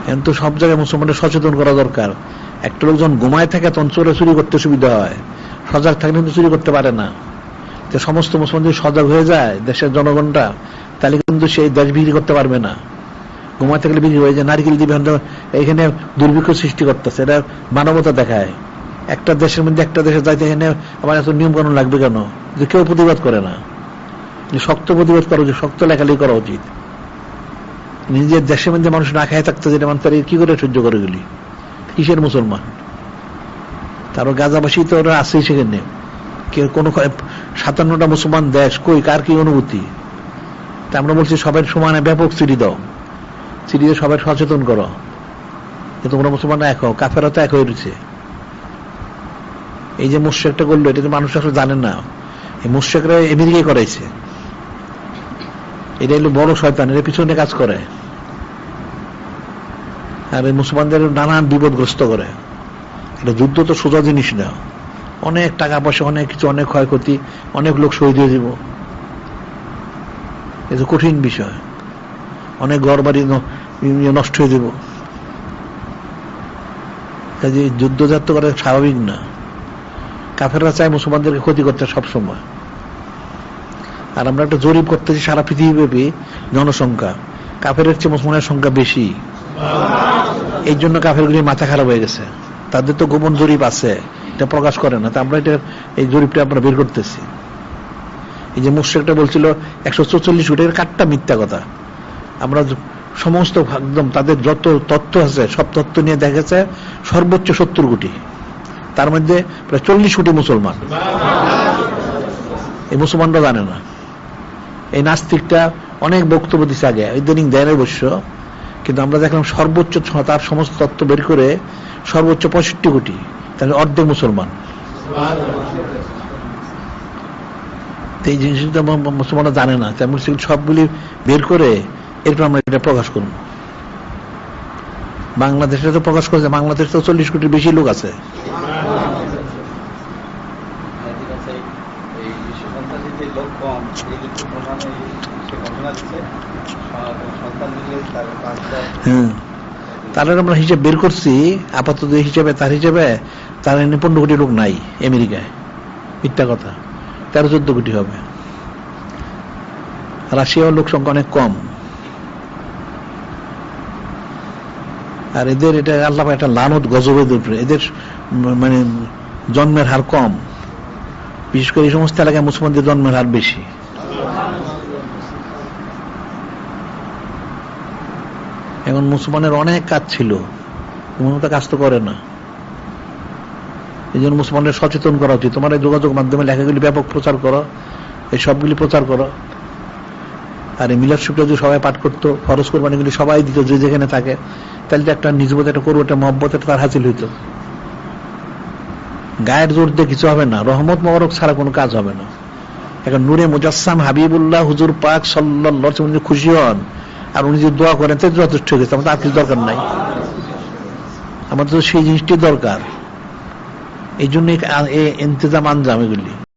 এখন তো সব জায়গায় মুসলমানদের সচেতন করা দরকার। একটা লোকজন ঘুমায় থাকে তখন চোরে চুরি করতে সুবিধা হয়, সজাগ থাকলে কিন্তু চুরি করতে পারে না। যে সমস্ত মুসলমান যদি সজাগ হয়ে যায় দেশের জনগণটা, তাহলে কিন্তু সেই দেশ বিক্রি করতে পারবে না। ঘুমায় থাকলে বিক্রি হয়ে যায়, নারকেল দিবে, এখানে দুর্ভিক্ষ সৃষ্টি করতেছে, এটা মানবতা দেখায়। একটা দেশের মধ্যে একটা দেশে যাইতে এখানে আমার এত নিয়ম কানুন লাগবে কেন? যে কেউ প্রতিবাদ করে না। শক্ত প্রতিবাদ করা উচিত, শক্ত লেখালেখি করা উচিত। নিজের দেশের মধ্যে মানুষ না খায় থাকতে, যেটা মানুষ তারা কি করে সহ্য করে গেলি? কিসের মুসলমান? তারপর গাজাবাসী তো ওরা আসেই সেখানে, কেউ কোনো 57টা মুসলমান দেশ, কই কার কি অনুভূতি? তা আমরা বলছি সবাই সমানে ব্যাপক চিঠি দাও, চিঠি দিয়ে সবাই সচেতন করো, তোমরা মুসলমানরা এক হও। কাফেরা তো এক হয়ে রয়েছে। এই যে মুশরিকটা করলো, এটা তো মানুষ আসলে জানেন না। এই মুশরিকরা আমেরিকায় করাইছে, এটা হলো বড় শয়তান, এর পিছনে কাজ করে, আর এই মুসলমানদের নানান বিপদগ্রস্ত করে। এটা যুদ্ধ তো সোজা জিনিস না, অনেক টাকা পয়সা, অনেক কিছু, অনেক ক্ষয়ক্ষতি, অনেক লোক শহীদ হয়ে যাব। এটা কঠিন বিষয়, অনেক ঘর বাড়ি নষ্ট হয়ে যাব। কাজে যুদ্ধজাত করা স্বাভাবিক না। কাফেররা চায় মুসলমানদেরকে ক্ষতি করতে সবসময়। আর আমরা একটা জরিপ করতেছি সারা পৃথিবীব্যাপী জনসংখ্যা, কাফেরের চেয়ে মুসলমানের সংখ্যা বেশি। এই জন্য কাফেরগুলি মাথা খারাপ হয়ে গেছে। তাদের তো গোপন জরিপ আছে, এটা প্রকাশ করে না। তা আমরা এটা, এই জরিপটা আমরা বের করতেছি। এই যে মুশরিকটা বলছিল 144 কোটি, এর কাটটা মিথ্যা কথা। আমরা সমস্ত একদম তাদের যত তথ্য আছে সব তথ্য নিয়ে দেখেছে সর্বোচ্চ 70 কোটি, তার মধ্যে প্রায় 40 কোটি মুসলমান। এই মুসলমানরা জানে না। এই নাস্তিকটা অনেক বক্তব্য দিচ্ছে আগে, ইদানিং দেয় অবশ্য, কিন্তু আমরা দেখলাম সর্বোচ্চ তার সমস্ত তথ্য বের করে সর্বোচ্চ 65 কোটি, তাহলে অর্ধেক মুসলমান। এই জিনিসটা মুসলমানরা জানে না, তেমন সবগুলি বের করে এরপর আমরা এটা প্রকাশ করব। বাংলাদেশে তো প্রকাশ করেছে, বাংলাদেশে তো 40 কোটির বেশি লোক আছে। হ্যাঁ, তাহলে আমরা হিসেব বের করছি আপাতত হিসেবে, তার হিসেবে তার 15 কোটি লোক নাই আমেরিকায়। মিথ্যা কথা, 13-14 কোটি হবে। রাশিয়ার লোক সংখ্যা অনেক কম। আর এদের এটা আল্লাহ একটা লানত গজবের উপরে, এদের মানে জন্মের হার কম। বিশেষ করে এই সমস্ত এলাকায় মুসলমানদের জন্মের হার বেশি। এখন মুসলমানের অনেক কাজ ছিল, কাজ তো করে না। এই জন্য মুসলমানদের সচেতন করা উচিত। তোমার এই যোগাযোগ মাধ্যমে লেখাগুলি ব্যাপক প্রচার করো, এই সবগুলি প্রচার করো। আর এই মিলাদ শরীফটা যদি সবাই পাঠ করতো, ফরজ কোরবানিগুলি সবাই দিত, যে যেখানে থাকে, তাহলে তো একটা নিজবত, একটা করবো, একটা মহব্বত একটা তার হাসিল হইতো। গায়ের জোর দিয়ে কিছু হবে না, রহমত মোবারক ছাড়া কোনো কাজ হবে না। এখন নূরে মুজাসসাম হাবিবুল্লাহ হুজুর পাক সাল্লাল্লাহু আলাইহি ওয়াসাল্লাম খুশি হন আর উনি যদি দোয়া করেন, তাই যথেষ্ট হয়ে গেছে। আমাদের আর কিছু দরকার নাই, আমাদের তো সেই জিনিসটি দরকার। এই জন্য ইন্তজাম আনজাম এগুলি।